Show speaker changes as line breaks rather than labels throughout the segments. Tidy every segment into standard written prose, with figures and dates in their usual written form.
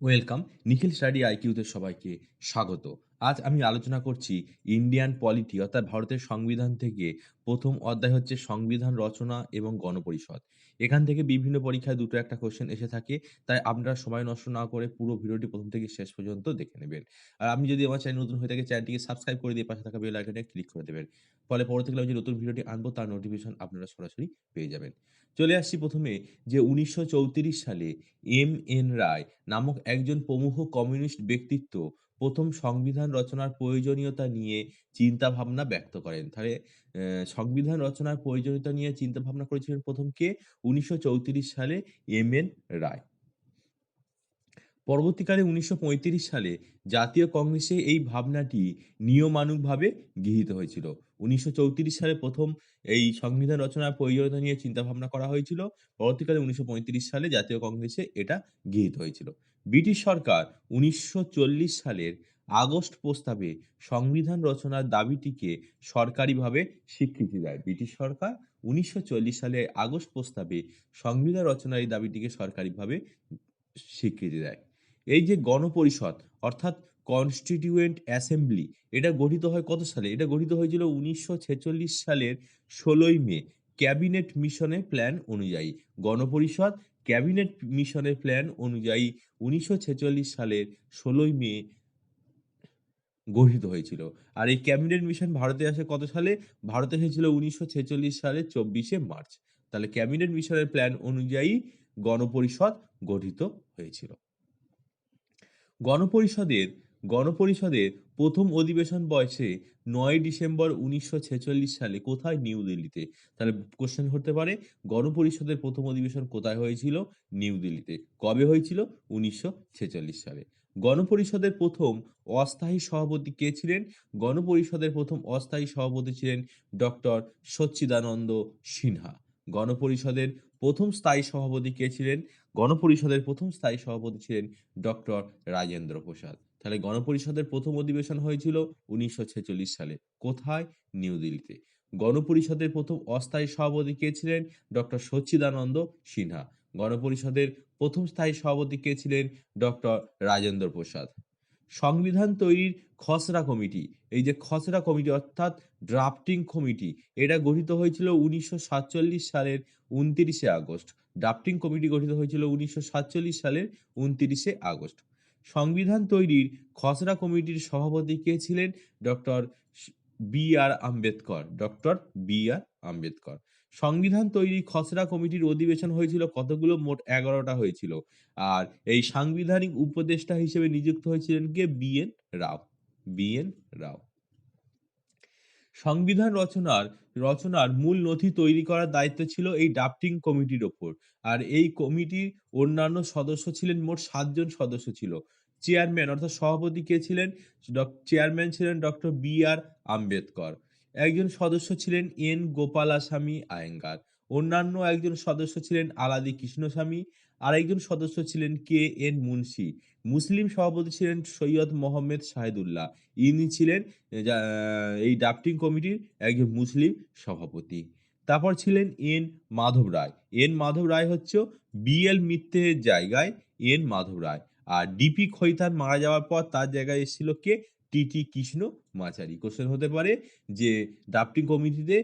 Welcome নিখিল study আইকিউতে সবাইকে স্বাগত। আজ আমি আলোচনা করছি ইন্ডিয়ান পলিটি অর্থাৎ ভারতের সংবিধান থেকে প্রথম অধ্যায় হচ্ছে সংবিধান রচনা এবং গণপরিষদ। এখান থেকে বিভিন্ন পরীক্ষায় দুটো একটা কোশ্চেন এসে থাকে। তাই আপনারা সময় নষ্ট না করে পুরো ভিডিওটি প্রথম থেকে শেষ পর্যন্ত দেখে নেবেন। আর আপনি যদি আমার চ্যানেল নতুন হয়ে থাকে চ্যানেলটিকে সাবস্ক্রাইব করে দিয়ে পাশে থাকা বেল আইকনে ক্লিক করে দেবেন। ফলে পরবর্তীকালে আমি যে নতুন ভিডিওটি আনবো তার নোটিফিকেশন আপনারা সরাসরি পেয়ে যাবেন। চলে আসছি প্রথমে যে ১৯৩৪ সালে এম.এন. রায় নামক একজন প্রমুখ কমিউনিস্ট ব্যক্তিত্ব প্রথম সংবিধান রচনার প্রয়োজনীয়তা নিয়ে চিন্তাভাবনা ব্যক্ত করেন। তাহলে সংবিধান রচনার প্রয়োজনীয়তা নিয়ে চিন্তাভাবনা করেছিলেন প্রথম কে? ১৯৩৪ সালে এম.এন. রায়। পরবর্তীকালে ১৯৩৫ সালে জাতীয় কংগ্রেসে এই ভাবনাটি নিয়মানুগভাবে গৃহীত হয়েছিল। ১৯৩৪ সালে প্রথম এই সংবিধান রচনার প্রয়োজনীয়তা নিয়ে চিন্তাভাবনা করা হয়েছিল। পরবর্তীকালে ১৯৩৫ সালে জাতীয় কংগ্রেসে এটা গৃহীত হয়েছিল। ব্রিটিশ সরকার ১৯৪০ সালের আগস্ট প্রস্তাবে সংবিধান রচনার দাবিটিকে সরকারিভাবে স্বীকৃতি দেয়। ব্রিটিশ সরকার ১৯৪০ সালের আগস্ট প্রস্তাবে সংবিধান রচনার এই দাবিটিকে সরকারিভাবে স্বীকৃতি দেয়। এই যে গণপরিষদ অর্থাৎ কনস্টিটিউয়েন্ট অ্যাসেম্বলি এটা গঠিত হয় কত সালে? এটা গঠিত হয়েছিল ১৯৪৬ সালের ১৬ই মে ক্যাবিনেট মিশনের প্ল্যান অনুযায়ী। গণপরিষদ ক্যাবিনেট মিশনের প্ল্যান অনুযায়ী ১৯৪৬ সালের ১৬ই মে গঠিত হয়েছিল। আর এই ক্যাবিনেট মিশন ভারতে আসে কত সালে? ভারতে এসেছিল ১৯৪৬ সালের ২৪শে মার্চ। তাহলে ক্যাবিনেট মিশনের প্ল্যান অনুযায়ী গণপরিষদ গঠিত হয়েছিল। গণপরিষদের গণপরিষদের প্রথম অধিবেশন বয়সে ৯ ডিসেম্বর ১৯৪৬ সালে কোথায়? নিউ দিল্লিতে। তাহলে কোশ্চেন হতে পারে গণপরিষদের প্রথম অধিবেশন কোথায় হয়েছিল? নিউ দিল্লিতে। কবে হয়েছিল? ১৯৪৬ সালে। গণপরিষদের প্রথম অস্থায়ী সভাপতি কে ছিলেন? গণপরিষদের প্রথম অস্থায়ী সভাপতি ছিলেন ডক্টর সচ্চিদানন্দ সিনহা। গণপরিষদের প্রথম স্থায়ী সভাপতি কে ছিলেন? গণপরিষদের প্রথম স্থায়ী সভাপতি ছিলেন ডক্টর রাজেন্দ্র প্রসাদ। তাহলে গণপরিষদের প্রথম অধিবেশন হয়েছিল ১৯৪৬ সালে। কোথায়? নিউ দিল্লিতে। গণপরিষদের প্রথম অস্থায়ী সভাপতি কে ছিলেন? ডক্টর সচ্চিদানন্দ সিনহা। গণপরিষদের প্রথম স্থায়ী সভাপতি কে ছিলেন? ডক্টর রাজেন্দ্র প্রসাদ। সংবিধান তৈরির খসড়া কমিটি, এই যে খসড়া কমিটি অর্থাৎ ড্রাফটিং কমিটি, এটা গঠিত হয়েছিল ১৯৪৭ সালের ২৯শে আগস্ট। ড্রাফটিং কমিটি গঠিত হয়েছিল ১৯৪৭ সালের ২৯শে আগস্ট। সংবিধান তৈরির খসড়া কমিটির সভাপতি কে ছিলেন? Doctor B R. Ambedkar. Doctor B R. Ambedkar. সংবিধান তৈরি খসড়া কমিটির অধিবেশন হয়েছিল কতগুলো? মোট ১১টা হয়েছিল। আর এই সাংবিধানিক উপদেষ্টা হিসেবে নিযুক্ত হয়েছিলেন কে? বি.এন. রাও। বি.এন. রাও। সংবিধান রচনার মূল নথি তৈরি করার দায়িত্ব ছিল এই ড্রাফটিং কমিটির ওপর। আর এই কমিটির অন্যান্য সদস্য ছিলেন, মোট ৭ জন সদস্য ছিল। চেয়ারম্যান অর্থাৎ সভাপতি কে ছিলেন? চেয়ারম্যান ছিলেন ডক্টর বি.আর. আম্বেদকর। একজন সদস্য ছিলেন এন. গোপালাস্বামী আয়েঙ্গার। অন্যান্য একজন সদস্য ছিলেন আলাদি কৃষ্ণস্বামী। আরেকজন সদস্য ছিলেন কে. এন. মুন্সি। মুসলিম সভাপতি ছিলেন সৈয়দ মোহাম্মদ শাহেদুল্লাহ। ইনি ছিলেন এই ড্রাফটিং কমিটির একজন মুসলিম সভাপতি। তারপর ছিলেন এন মাধব রায়। এন মাধব রায় হচ্ছে বি.এল. মিত্রের জায়গায় এন মাধব রায়। আর ডিপি খৈতান মারা যাওয়ার পর তার জায়গায় এসেছিল কে? টি.টি. কৃষ্ণ মাচারি। কোশ্চেন হতে পারে যে ড্রাফটিং কমিটিতে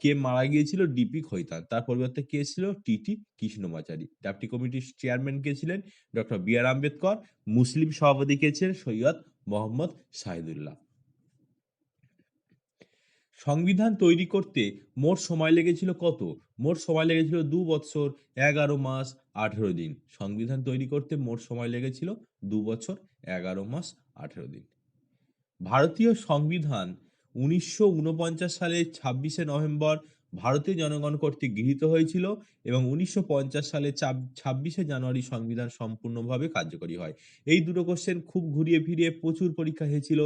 কে মারা গিয়েছিল? ডিপি খৈতান। তার পরিবর্তে কে ছিল? টি.টি. কৃষ্ণ মাচারি। ড্রাফটিং কমিটির চেয়ারম্যান কে ছিলেন? Doctor B R. আম্বেদকর। মুসলিম সভাপতি কে ছিলেন? সৈয়দ মোহাম্মদ শাহেদুল্লাহ। সংবিধান তৈরি করতে মোট সময় লেগেছিল কত? মোট সময় লেগেছিল ২ বৎসর ১১ মাস ১৮ দিন। সংবিধান তৈরি করতে মোট সময় লেগেছিল ২ বছর ১১ মাস ১৮ দিন। ভারতীয় সংবিধান ১৯৪৯ সালের ২৬শে নভেম্বর ভারতীয় জনগণ কর্তৃক গৃহীত হয়েছিল এবং ১৯৫০ সালের ২৬শে জানুয়ারি সংবিধান সম্পূর্ণভাবে কার্যকরী হয়। এই দুটো কোশ্চেন খুব ঘুরিয়ে ফিরিয়ে প্রচুর পরীক্ষা হয়েছিল।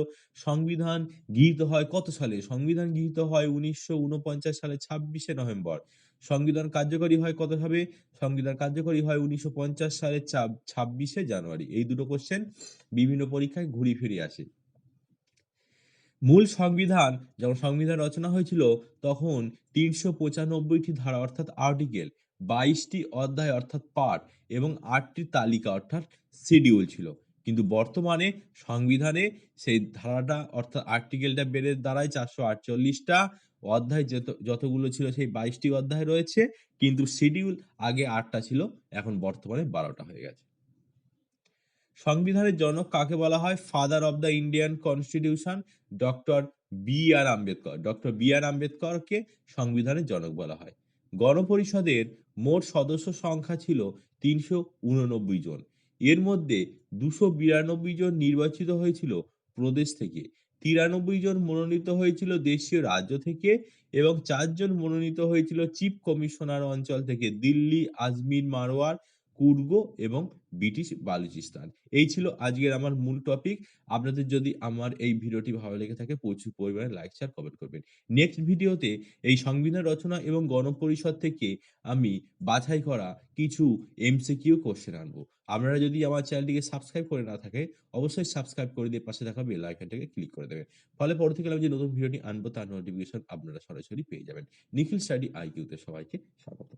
সংবিধান গৃহীত হয় কত সালে? সংবিধান গৃহীত হয় ১৯৪৯ সালের ২৬শে নভেম্বর। সংবিধান কার্যকরী হয় কত ভাবে? সংবিধান কার্যকরী হয় ১৯৫০ সালের ২৬শে জানুয়ারি। এই দুটো কোশ্চেন বিভিন্ন পরীক্ষায় ঘুরিয়ে ফিরে আসে। মূল সংবিধান যখন সংবিধান রচনা হয়েছিল তখন ৩৯৫টি ধারা অর্থাৎ আর্টিকেল 22টি অধ্যায় অর্থাৎ পার্ট এবং 8টি তালিকা অর্থাৎ শিডিউল ছিল। কিন্তু বর্তমানে সংবিধানে সেই ধারাটা অর্থাৎ আর্টিকেলটা বেড়ে দাঁড়ায় 448টা অধ্যায় যতগুলো ছিল সেই 22টি অধ্যায় রয়েছে, কিন্তু শিডিউল আগে 8টা ছিল, এখন বর্তমানে 12টা হয়ে গেছে। সংবিধানের জনক কাকে বলা হয়? Father of the Indian constitution doctor B R. Ambedkar. Doctor B R. আম্বেদকরকে সংবিধানের জনক বলা হয়। গণপরিষদের মোট সদস্য সংখ্যা ছিল ৩৮৯ জন। এর মধ্যে ২৯২ জন নির্বাচিত হয়েছিল প্রদেশ থেকে, ৯৩ জন মনোনীত হয়েছিল দেশীয় রাজ্য থেকে এবং ৪ জন মনোনীত হয়েছিল চিফ কমিশনার অঞ্চল থেকে, দিল্লি, আজমির, মারওয়ার, কুর্গ এবং ব্রিটিশ বালুচিস্তান। এই ছিল আজকের আমার মূল টপিক। আপনাদের যদি আমার এই ভিডিওটি ভালো লেগে থাকে প্রচুর পরিমাণে লাইক, শেয়ার, কমেন্ট করবেন। নেক্সট ভিডিওতে এই সংবিধান রচনা এবং গণপরিষদ থেকে আমি বাছাই করা কিছু এমসিকিউ কোয়েশ্চেন আনবো। আপনারা যদি আমার চ্যানেলটিকে সাবস্ক্রাইব করে না থাকে, অবশ্যই সাবস্ক্রাইব করে দিয়ে পাশে থাকা বেল আইকনটাকে ক্লিক করে দেবেন। ফলে পরবর্তীকালে আমি যে নতুন ভিডিওটি আনবো তার নোটিফিকেশন আপনারা সরাসরি পেয়ে যাবেন। নিখিল স্টাডি আইকিউতে সবাইকে স্বাগত।